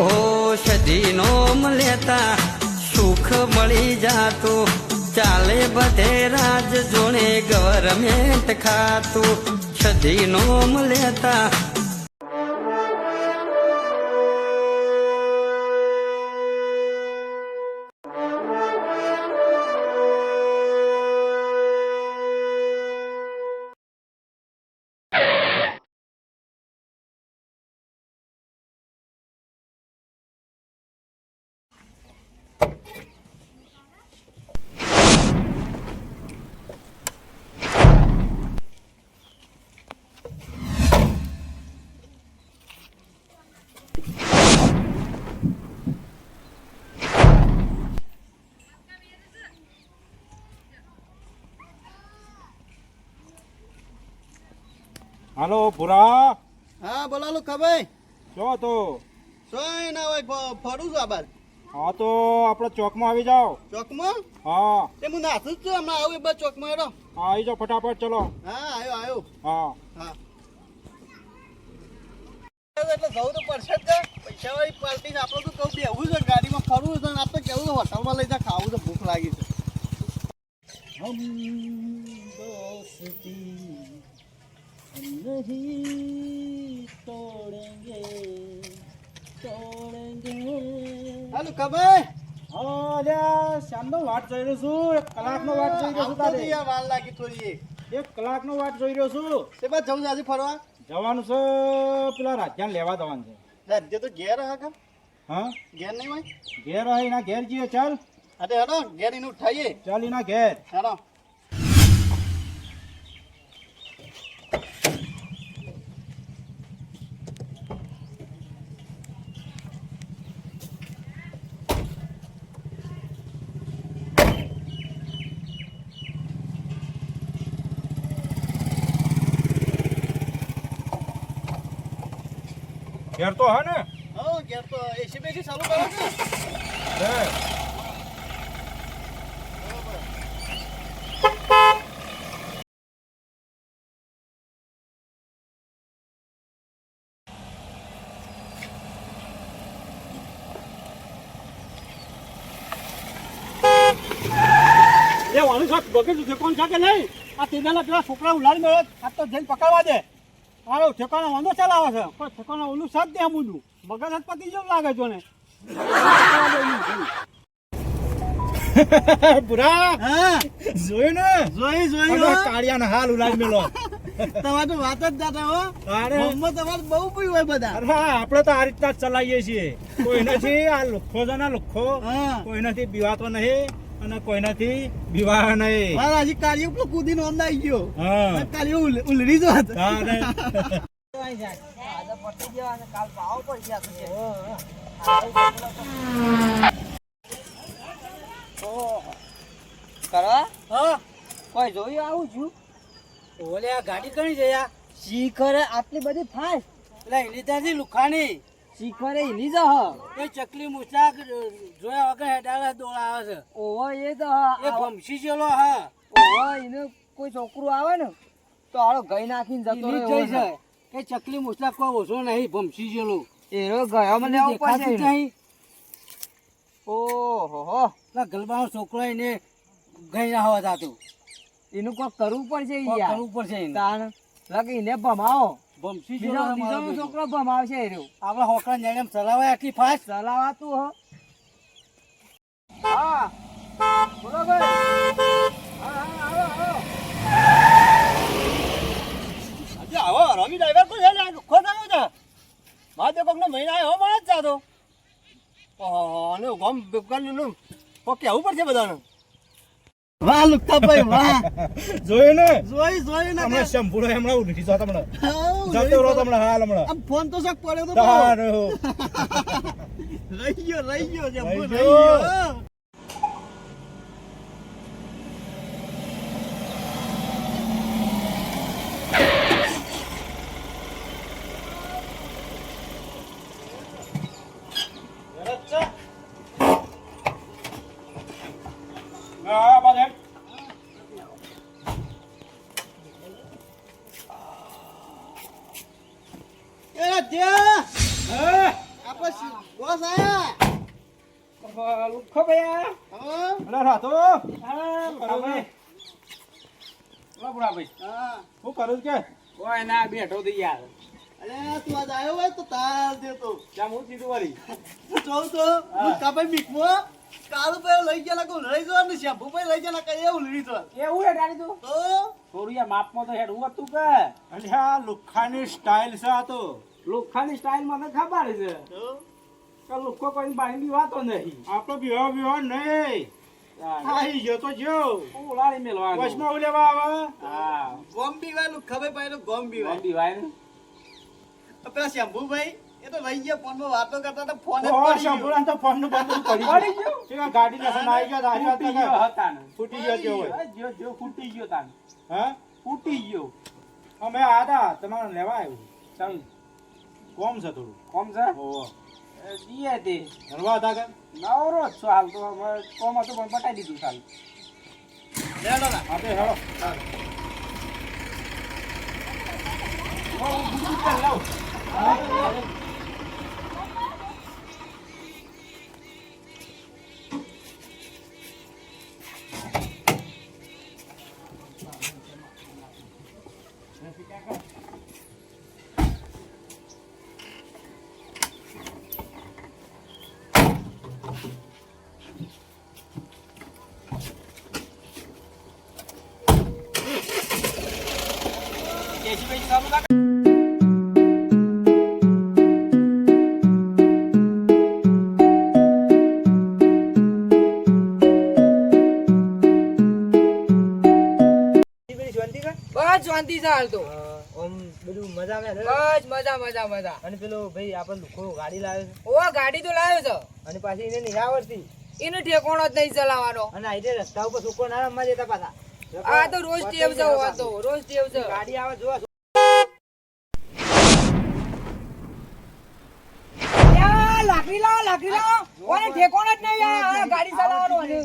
ઓ સદીનો લેતા સુખ મળી જાતું ચાલે બધે રાજ જોડે ગવર્મેન્ટ ખાતું સદીનો લેતા હાલો ભૂરા. હા બોલાલો ખબર જો તો સોય ના હોય ફરું છું આબાર. હા તો આપણે ચોકમાં આવી જાઓ. ચોકમાં હા તે હું નાસું જ છું હમણાં આવું એ બસ ચોકમાં હેડો. હા આવી જાઓ ફટાફટ ચલો. હા આવ્યો હા હા એટલે જવું તો પડશે જ જા. પૈસા વાળી પાર્ટી આપણે તો કહું બેવું છે ગાડીમાં ફરવું છે ને આપણે કેવું છે હોટલમાં લઈ જા ખાવું છે ભૂખ લાગી છે. હાલો ખબર શ્યામનો વાટ જોઈ રહ્યો છું. એક કલાકનો વાટ જોઈ રહ્યો છું તારે. વાર લાગી થોડી. એક કલાકનો વાટ જોઈ રહ્યો છું. તે બાદ જવું છે આજે ફરવા. જવાનું છે પેલા રાજ્યાને લેવા જવાનું છે. રાજ્ય તો ઘેર હા કા હા ઘેર નહીં હોય. ઘેર હોય એના ઘેર જઈએ ચાલ. અરે હેડો ઘેર એને ઉઠાઈએ. ચાલ એના ઘેર. હેડો ઘેર તો હા ને. હા ઘેર તો એસી બેસી ચાલુ કરો છો. હે. એ વાળું શાક બગડ્યું ઠેકોન છે કે નહીં? આ તેના પેલા છોકરા ઉલાડી મેળો આ તો જઈને પકડવા દે. આવો ઠેકાનો વાંધો ચલાવે છે કોઈ ઠેકાનો ઓલું સાથ દે બધું બગડ જ પતી જેવું લાગે છે ને. ભૂરા હા જોયું ને. જોઈ કાળિયાને હાલ ઉલાડી મેલો. તમારે તો વાત જ દાદા હો. અરે ગામમાં તમારે બહુ પીવું હોય બધા. અરે હા આપણે તો આ રીતના જ ચલાવીએ છીએ. કોઈ નથી આ લુખ્ખો છે ને લુખ્ખો. હા કોઈ નથી બીવાતો નહીં અને કોઈ નથી બીવા નહીં. મારા હજી કાળિયો પેલો કૂદીને અંદર આવી ગયો. હા કાળિયો ઉલડી જો હતો. તારે કરવા હા કોઈ જોયું આવું છું ઓલે આ ગાડી કણી છે યાર. શીખરે આટલી બધી ફાસ્ટ એટલે એની ત્યાંથી લુખાણી શીખરે ઈલી જ હ એ ચકલી મુસાક જોયા વગર હેડાળા દોડાવે છે. ઓહો એ તો એ ભમસી જેલો હા ઓહો એને કોઈ છોકરું આવે ને તો હાલો ગઈ નાખીને જતો એની જ જઈ છે કે ચકલી મુસાક કોઈ ઓછો નહીં ભમસી જેલો એરો ગયો મને આવું દેખાતું જ પડશે નહીં. ઓહો પેલા ગલબાનો છોકરો એને ગઈ ના હોવા જાતું. એનું કોઈ કરવું પડશે કોક યાર કરવું પડશે એને. તાણ લગે એને ભમાવો ભમસી બીજો જેલો બીજો છોકરો ભમાવશે એરો આપડા હોકરા નેડે ચલાવે આટલી ફાસ્ટ. ચલાવાતું હો હા બોલો ભાઈ હા આવો આવો રમી ડ્રાઈવર કોઈ છે ને લુખો ના છે મારે તો કોકનો મહિના આવ્યો મળે જ જાતો. અને ગમ બેકારનું કોક કહેવું પડશે બધાને. વાહ લુખા ભાઈ વાહ. જોયું ને. જોઈ ને હમણાં શંભુડો હમણાં ઉઠી જતો હમણાં. હાઉ, જતો રહો તમને હાલ હમણાં. આમ ફોન તો શક પડ્યો તો તારો. રહી ગયો જબ્બો રહી રહી ગયો. ગયો. હા બાદ હેડ. એ ત્યાં હે આપણે બસ આયા લુખો ભૈયા હા અરે રાતો ભાઈ બુડા ભાઈ હા હું કરું કે કોઈ ના બેઠો તો યાર અરે તું આજ આવ્યો હોય તો તાર દેતો જામ હું સીધું વળી જોઉં તો કાભાઈ મીઠવો કાળું ભાઈ લઈ ગયેલા કોઈ લઈ જવા ને શેમ્પુ ભાઈ લઈ ગયેલા કઈ એવું લઈ જવા એવું હે ગાડી તું તો થોડું યાર માપમાં તો હેડ હું હતું કે અને આ લુખાની સ્ટાઇલ છે આ તો લોખાની સ્ટાઇલ મને ખબર છે કે લોકો કોઈ બાંધી વાતો નહીં આપણો વિવાહ નહીં આઈ ગયો તો જો ઉલાડી મેલવાનું વચમાં ઉલેવા આવે હા ગોમ બીવાનું ખબર ભાઈ ગોમ બીવાય બંધી વાય ને પેલા શેમ્પુ ભાઈ એ તો લઈ ગયા ફોનમાં વાતો કરતા હતા ફોન જ ઓ પડી ગયો. શંભુરાન તો ફોન નું બંધ પડી પડી ગયું ગયું? કેવા ગાડી ના સના આવી ગયા ફૂટી ગયો હતા ને ફૂટી ગયો જેવો હોય. જો જો ફૂટી ગયો તાન હા ફૂટી ગયો અમે આડા તમારે લેવા આવ્યું ચાલ કોમ છે થોડું કોમ છે ઓહો દીએ તે હરવા હતા કે નવરો જ છો હાલ તો હવે કોમ હતું પણ બતાવી દીધું સાલ લે લો ના. આપે હેડો કેશીભાઈ ચાલુ રાખ બસ શાંતિ છે હાલ તો ઓમ બધું મજા આવે બસ મજા મજા મજા અને પેલો ભાઈ આપણે લુખો ગાડી લાવ્યો છે ઓ ગાડી તો લાવ્યો છે અને પાછી એને નહીં આવડતી એનો ઠેકોણો જ નહીં ચલાવવાનો અને આઈ રસ્તા ઉપર છોકરો ના રમવા દેતા પાછા આ તો રોજ ટેવ છે આ તો રોજ ટેવ છે ગાડી આવે જોવા યા, લાકડી લાવો ઓને ઠેકોણો જ નહીં આ ગાડી ચલાવવાનો અને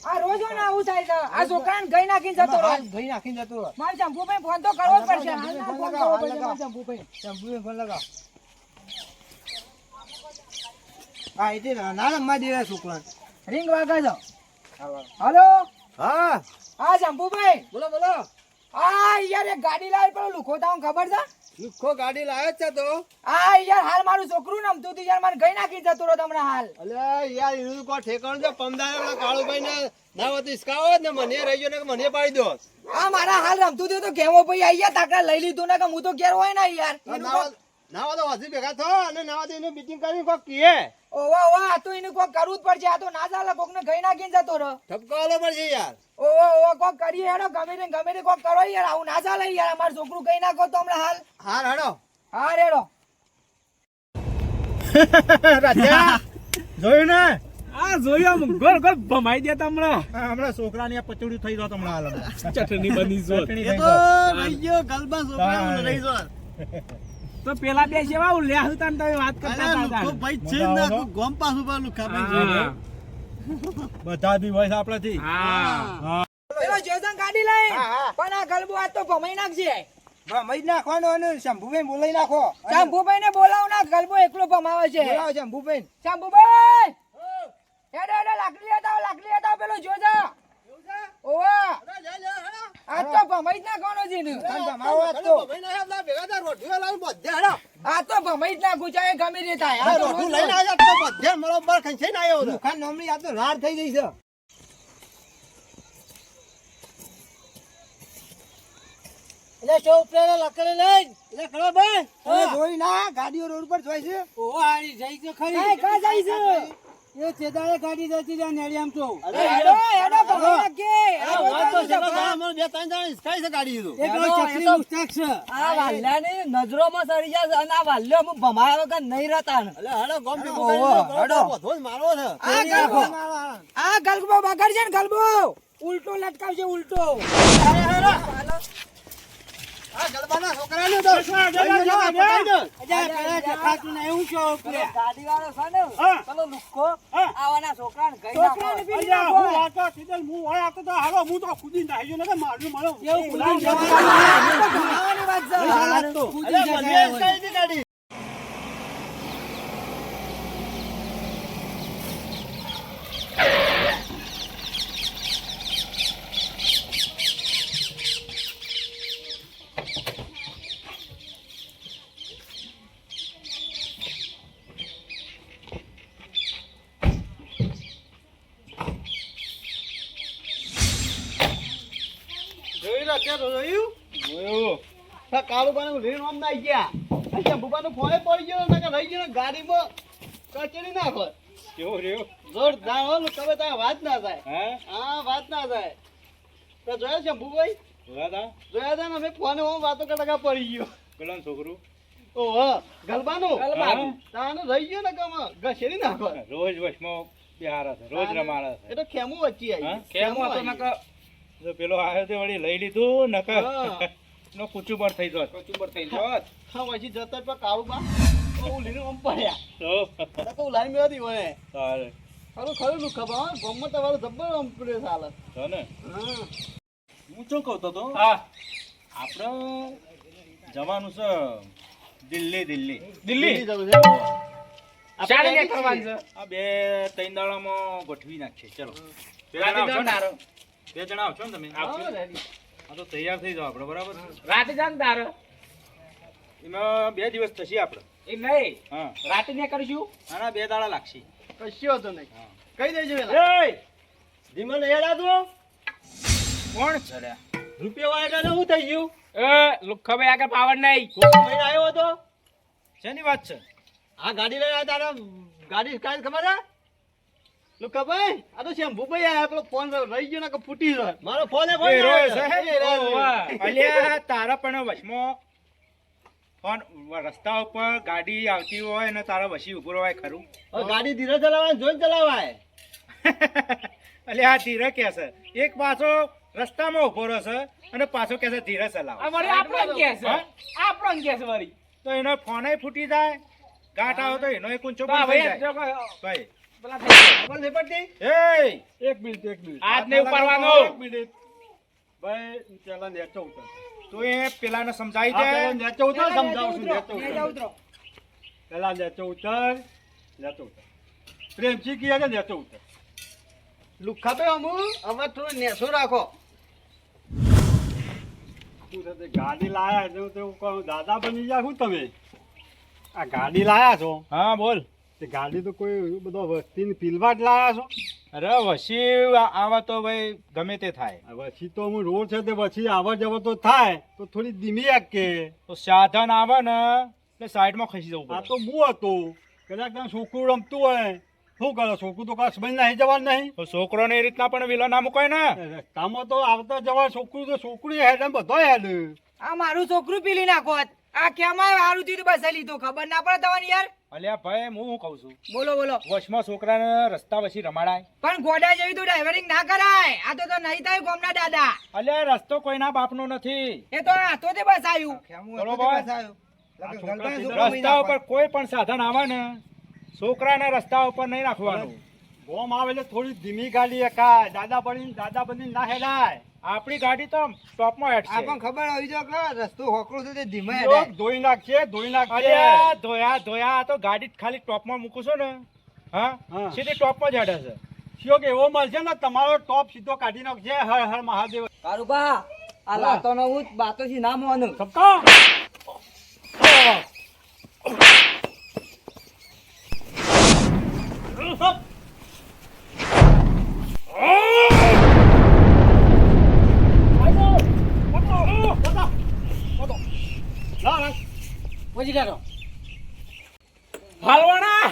આ રોજ ને આવું થાય છે આ છોકરાને ગઈ નાખીને જતો રહે ભાઈ નાખીને જતો રહો. મારે શંભુભાઈ ફોન તો કરવો જ પડશે હાલ ના ફોન કરવો પડશે મારે શંભુભાઈ શંભુએ ફોન લગાવ હા એટલે ના રમવા દેવા છોકરા રિંગ વાગે છે હલો હા હા શંભુભાઈ બોલો બોલો આ યાર એક ગાડી લાવી પેલો લુખો તાવ ખબર છે લુખો ગાડી લાવ્યો છે તો આ યાર હાલ મારું છોકરું નમતું હતું યાર મને ગઈ નાખી જતો રહ્યો તમને હાલ અલે યાર એનું કોઈ ઠેકાણું છે પમદાર કાળુભાઈ ને ના હોત ઇસકાવો ને મને રહી ગયો ને કે મને પાડી દો આ મારા હાલ રમતું હતું તો કેવો ભાઈ આયા તાકડા લઈ લીધું ને કે હું તો ઘેર હોય ને યાર ના હોય તો હજી ભેગા થો અને ના હોય તો એનું મીટિંગ કરી કોક કીએ ઓવા ઓવા આ તો એને કોક કરવું જ પડશે આ તો ના ચાલે કોક ને ગઈ નાખીને જતો રહ્યો ઠપકો આલો પડશે યાર ઓવા ઓવા કોક કરીએ હેડો ગમે તે કોક કરો યાર આવું ના ચાલે યાર અમારું છોકરું ગઈ નાખો તો હમણાં હાલ હાર હડો હા રેડો રાજા જોયું ને આ જોયો ગોળ ગોળ ભમાઈ દેતા હમણાં આ હમણાં છોકરાની આ પચોડી થઈ ગયો હમણાં હાલ ચટણી બની જો ચટણી એ થઈ તો ગયો. રહી ગયો ગલબા છોકરા રહી જો તો પેલા બે સેવા લ્યા હતા તમે વાત કરતા અરે હતા લુખો ભાઈ છે ને આખું ગોમ પાછું પર લુખા ભાઈ હા. બધા બી હોય આપણાથી હા પેલો જોસન ગાડી લઈ હા, હા. પણ આ ગલબો આ તો ભમાઈ નાખજે મજ નાખવાનો અને શંભુભાઈ બોલાઈ નાખો શંભુભાઈ ને બોલાવ ના ગલબો એકલો ભમાવે છે બોલાવો શંભુભાઈ શંભુભાઈ હેડો હેડો લાકડી હતા પેલો જોજા ઓવા આ તો ભમાઈ જ નાખવાનો છે ને આ તો ભમાઈ જ નાખું ચાહે ગમે તે થાય આ તો રોજ રાડ થઈ ગઈ છે એટલે ચૌ પેલા લકડે લઈ એટલે ખરો ભાઈ જોઈ ના ગાડીઓ રોડ પર જોઈ છે ઓ હારી જઈ છે ખરી એ કા જાય છે એ ચેદાળે ગાડી જતી જાય નેડિયામ તો હેડો હેડો ભમાઈ નાખે આ રોજ વાત તો આવી છે છે, પણ મને બે ત્રણ જણા હિસકાઈ છે ગાડી તો એક ચકરી મુસ્તાક છે આ વાલ્યાની નજરોમાં સરી જશે અને આ વાલ્યો હું ભમાયો વગર નહીં રહેતા ને. એટલે હડો ગોમ ભેગું ઓહો, કરીને હડો. બધો જ મારવો છે આ ગલબો આ ગલબો બગાડશે ને ગલબો ઉલટો લટકાવશે ઉલટો આ ગલબાના છોકરાને તો ગાડી વાળો છે ને હા. પેલો લુખ્ખો હા. આવાના છોકરાને ગઈ છોકરાને બી નાખો. નાખો. હું વાતો કીધેલ, હું હોય આતો તો હાલો, હું તો ખુદી નાહી ગયો ને કે મારું મળો. એવું બોલાવી કૂદી જવાનું. જવાનું. આ તો ભમાવાની વાત છે. હાલ તો. કૂદી અરે જશે. મને હિસકાઈ હતી ગાડી જોયું જોયું. કાળુ પાને લઈને આમ ના ગયા અચ્છા બુબાનો ફોને પડી ગયો ને કે રહી ગયો ને ગાડીમાં કચડી નાખો કેવો રહ્યો? જોરદાર હો તમે તારે વાત ના થાય હે? હા વાત ના થાય તો જોયા છે બુભાઈ જોયા તા? જોયા હતા ને અમે ફોને હું વાતો કરતા પડી ગયો પેલાનું છોકરું? ઓહો ગલબાનું ગલબાનું. તાનું રહી ગયો ને કમ ઘસેડી નાખો રોજ વચમાં બિહારા છે, રોજ રમાડા છે. એ તો ખેમું વચ્ચે હા? આવી કેમ હતો નકર? જો પેલો આવ્યો તે વળી લઈ લીધું નકર હા. નો કુચુબર થઈ જોત. હા પછી જતા પર કાળુ બા હું લીને આમ પડ્યા તો તો લાઈન મેળવી મને તારે ખરું ખરું નું ખબર હા ગમત તમારો જબ્બર આમ પડે ચાલે તો ને હા હું શું કહતો તો હા આપણે જવાનું છે દિલ્હી. દિલ્હી જવું છે શાળે ને કરવાનું છે આ 2-3 દાડામાં ગોઠવી નાખીએ ચલો. બે જણા આવશો ને તમે? હા, ready. હા તો તૈયાર થઈ જાવ આપણે બરાબર. રાતે જાન તાર એમાં 2 દિવસ થશે આપણે. એ નહીં હા રાતે ને કરશું આના 2 દાડા લાગશે. કશું હતો નહીં કઈ દેજો એલા એય ધીમન હેડા તો કોણ ચડ્યા? રૂપિયા વાળા ને શું થઈ ગયું એ લુખભાઈ આગળ પાવર નહીં કોકો મહિને આવ્યો હતો શેની વાત છે? આ ગાડી લઈને આવ્યા તારા ગાડી કાંઈ ખબર છે લુકાભાઈ આ તો શેમ્ભુભાઈ આયા પેલો ફોન રહી ગયો ને કે ફૂટી ગયો મારો ફોન એ રોય છે હે? અલ્યા તારા પણ વચમાં ફોન રસ્તા ઉપર ગાડી આવતી હોય ને તારા વસી ઉભો હોય ખરું? ગાડી ધીરે ચલાવાય જોઈ ચલાવાય અલ્યા આ ધીરે કે છે એક પાછો રસ્તામાં ઉભો રહેશે અને પાછો કે છે ધીરે ચલાવ. આ વળી આપણો કે છે હા? આપણો કે છે વળી તો એનો ફોને ફૂટી જાય ગાંઠ આવે તો એનો ઊંચો તો આ પણ થઈ ભાઈ જાય. જો કોઈ ભાઈ પેલા થઈ જાય. ખબર નહીં પડતી એય એક મિનિટ હાથ નહીં ઉપાડવાનો. એક મિનિટ ભાઈ પેલા નેચો ઉતર તું એ પેલાને સમજાવી આ પેલા દે. નેચો ઉતર સમજાવું છું નેચો નેજા ઉતર ઉતરો પેલા નેચો ઉતર પ્રેમથી કહે કે નેચો ઉતર લુખાભાઈ અમુ હવે થોડું નેસો રાખો શું છે તે ગાડી લાયા છે તો હું કહું દાદા બની ગયા શું તમે આ ગાડી લાયા છો હા બોલ. તે ગાડી તો કોઈ બધો વસ્તીને પીલવા જ લાયા છો અરે વસી આવા તો ભાઈ ગમે તે થાય. પછી તો હું રોડ છે તે પછી આવર જવર તો થાય તો થોડી ધીમી આકે તો સાધન આવે ને એટલે સાઈડમાં ખસી જવું આ પડે. તો હું હતું કદાચ તમે છોકરું રમતું હોય શું કરો છોકરું તો કાંઈ સમજ નહીં જવાનું નહીં તો છોકરોને એ રીતના પણ વિલો ના મુકાય ને. રસ્તામાં તો આવતા જવા છોકરું તો છોકરી હેડ ને બધો હેડ આ મારું છોકરું પીલી નાખો આ કેમાં હારું થયું બસાઈ લીધું ખબર ના પડે તમને યાર અલ્યા ભાઈ હું શું કહું છું બોલો બોલો વચમાં છોકરાને રસ્તા વસી રમાડાય. પણ ગોડા જેવી તો ડ્રાઈવરિંગ ના કરાય આ તો નહીં થાય ગોમના દાદા અલ્યા રસ્તો કોઈના બાપનો નથી. એ તો હાથો તે બસાયું બરોબર? રસ્તા ઉપર કોઈ પણ સાધન આવે ને છોકરાને રસ્તા ઉપર નહીં રાખવાનું. ગોમ આવે એટલે થોડી ધીમી ગાડી એકાય દાદા બની ના હેડાય આપણી ગાડી તો ટોપમાં હેડ છે. ખબર આવી જો કે રસ્તો હોકરો છે તે ધીમે લોક ધોઈ નાખશે અલ્યા ધોયા આ તો ગાડી જ ખાલી ટોપમાં મૂકું છું ને હા હા. સીધી ટોપમાં જ હેડે છે. શિયોગ એવો મળશે ને તમારો ટોપ સીધો કાઢી નાખશે હર હર મહાદેવ કારુબા આ લાતો નો હું બાતો થી ના મોનું સબકા પછી કાઢો હાલવાના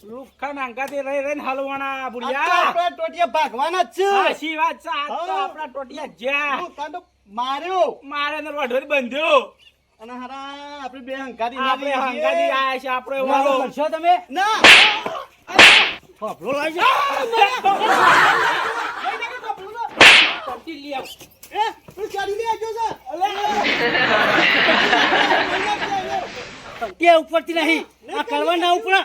લુખા નાંગાથી રહી રહીને હાલવાના બુડિયા આપણે ટોટિયા ભાગવાના જ છે સાચી વાત છે આ તો હા. આપણા ટોટિયા જ્યાં હું તાંડો માર્યો મારે ને વઢોરી બંધ્યો અને હારા આપણે બે હંકારી આપણે હંગાથી આયા છે આપણે વાળો કરશો તમે ના ફાફલો લાવી લઈ આવ એ તું ચાલી લે આજો છે તે ઉપરથી નહીં આ કલવા ના ઉપર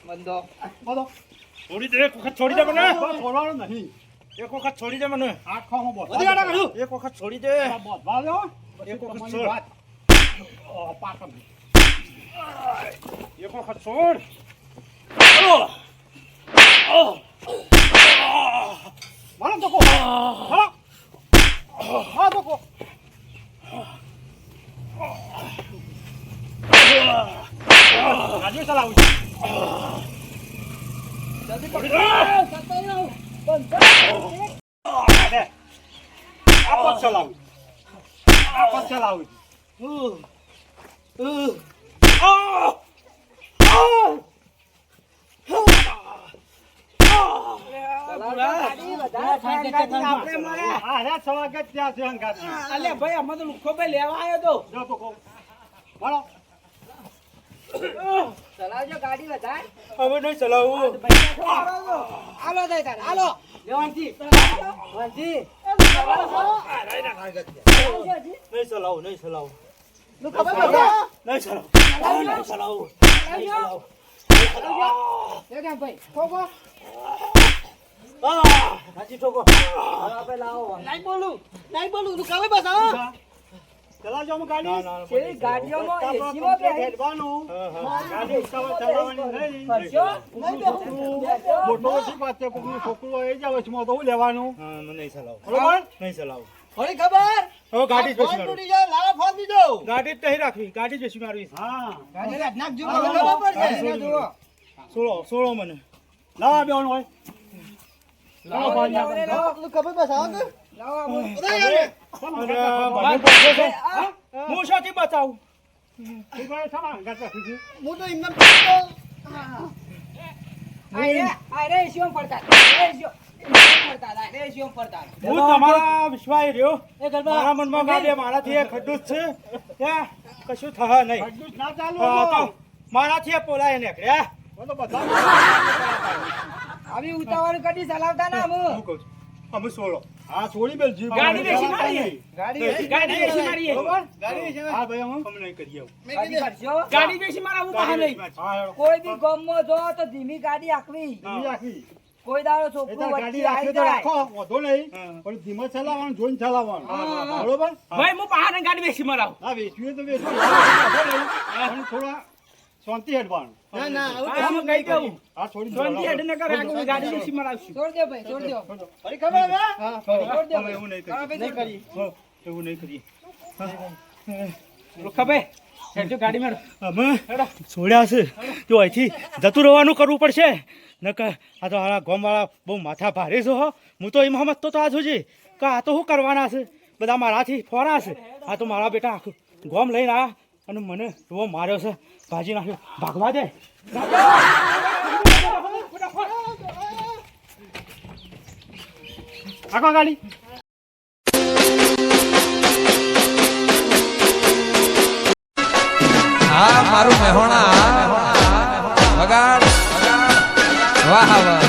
બંધો છોડી દે મને. છોડવાનો નહીં એક વખત છોડી દે મને આંખોમાં બોધવા બધી આડા કાઢું. એક વખત છોડી દે આ બોધવા દો. એક વખત તમારી છોડ. વાત. પાટણ. એક વખત છોડ મારો ધોકો. હા. હા, ધોકો. ગાડી ચલાવું છું. અરે, આ પગ ચલાવું. આ પગ ચલાવું છું. આપણે માર્યા. આ રે સ્વાગત ત્યાં છે અંગાથી. અલે ભાઈ અમે તો લુખો ભાઈ લેવા આવ્યો તો જો ધોકો. મારો. ચલાવજો ગાડી વધારે. હવે નહીં ચલાવું હાલો દે તારે, હાલો. લેવાનજી. લેવાનજી. નહીં ચલાવું નહીં ચલાવું લુખો ભાઈ બધા. નહીં ચલાવું નહીં ચલાવું ચલાવજો. એ કેમ ભાઈ? ઠોકો. હાજી ઠોકો આપણે લાવો. નહીં બોલું. લુખો ભાઈ બસ આવો. ચલાવજો અમે ગાડી. શેરી ગાડીઓમાં એસીમાં બેહી હેડવાનું. ગાડી ઉતાવળ ચલાવવાની નહીં. કરશો? નહીં બેહું. મોટો ઓછી વાત છે. કોકનું છોકરું હોય જ વચમાં તો હું લેવાનું. નહીં ચલાવું બરોબર? નહીં ચલાવું થોડી ખબર હવે ગાડી જ ફોન બેસી મારું તૂટી જાય લાવો ફોન દીધો ગાડી જ નહીં રાખવી ગાડી જ બેસી મારવી હા. ખબર પડશે સોળો મને લાવો બેવાનું હોય. લાવો ભાઈ લાવો, આપણે. લાવો. ખબર બસ આવો કે લાવો, આવો. હું શાથી બતાવું તું ભાઈ શા હંગાત રાખી છે? હું તો એમને આયરે એસીમાં ફરતા. એસીમાં ફરતા. હું તમારા વિશ્વાસ રહ્યો મારા મનમાં ગાડી મારાથી એ ખડ્ડું જ છે ત્યાં કશું થવા નહીં બધું જ ના ચાલુ હા, હતો. તો મારાથી એ પોલાય નીકળ્યા હું તો બધા આવી ઉતાવળ કદી ચલાવતા ના હું. હું કહું છું અમે સોળો હા છોડી બેલ જીવ. ગાડી બેસી મારી. નહીં. ગાડી બેસી મારી બરોબર? ગાડી છે હા ભાઈ અમે. અમે નહીં કરીએ આવું. કદી કરશો? ગાડી બેસી મારા હું પાસે નહીં હા હેડો. કોઈ બી ગામમાં જો તો ધીમી ગાડી આખવી. ધીમી રાખી. કોઈ દાડો એ છોકરું તો ગાડી વચ્ચે રાખી આવી તો જાય. રાખો વાંધો નહીં. હા. પણ ધીમે ચલાવવાનું જોઈને ચલાવવાનું. હા. બરોબર? ભાઈ હું પાસે ગાડી બેસી મરાવું હા વેચવું હોય તો વેચવું. વાંધો નહીં. પણ થોડા શાંતિ હેડવાનું. ના ના હા, હું કહી દઉં હા છોડી શાંતિ હેડ ન કરે આગળ ગાડી બેસી મરાવશું છોડ દો ભાઈ, છોડ દો. થોડી ખબર હવે છોડ દો અમે ભાઈ. એવું નહીં હા, કરીએ ભાઈ, છોડ દો. હો, એવું નહીં કરીએ લુખા ભાઈ હેડજો ગાડી મેળો અમે છોડ્યા છે તો અહીંથી જતું રહેવાનું કરવું પડશે નકર આ તો આ ગામવાળા બહુ માથા ભારે છે હો હું તો એમાં સમજતો તો આ જોજે કે આ તો શું કરવાના છે બધા મારાથી ફોરા છે આ તો મારા બેટા આખું ગોમ લઈને આવ્યા અને મને એવો માર્યો છે ભાજી નાખ્યો ભાગવા દે આખો ગાડી. હા મારું મહેણા વગાડ વાહ વાહ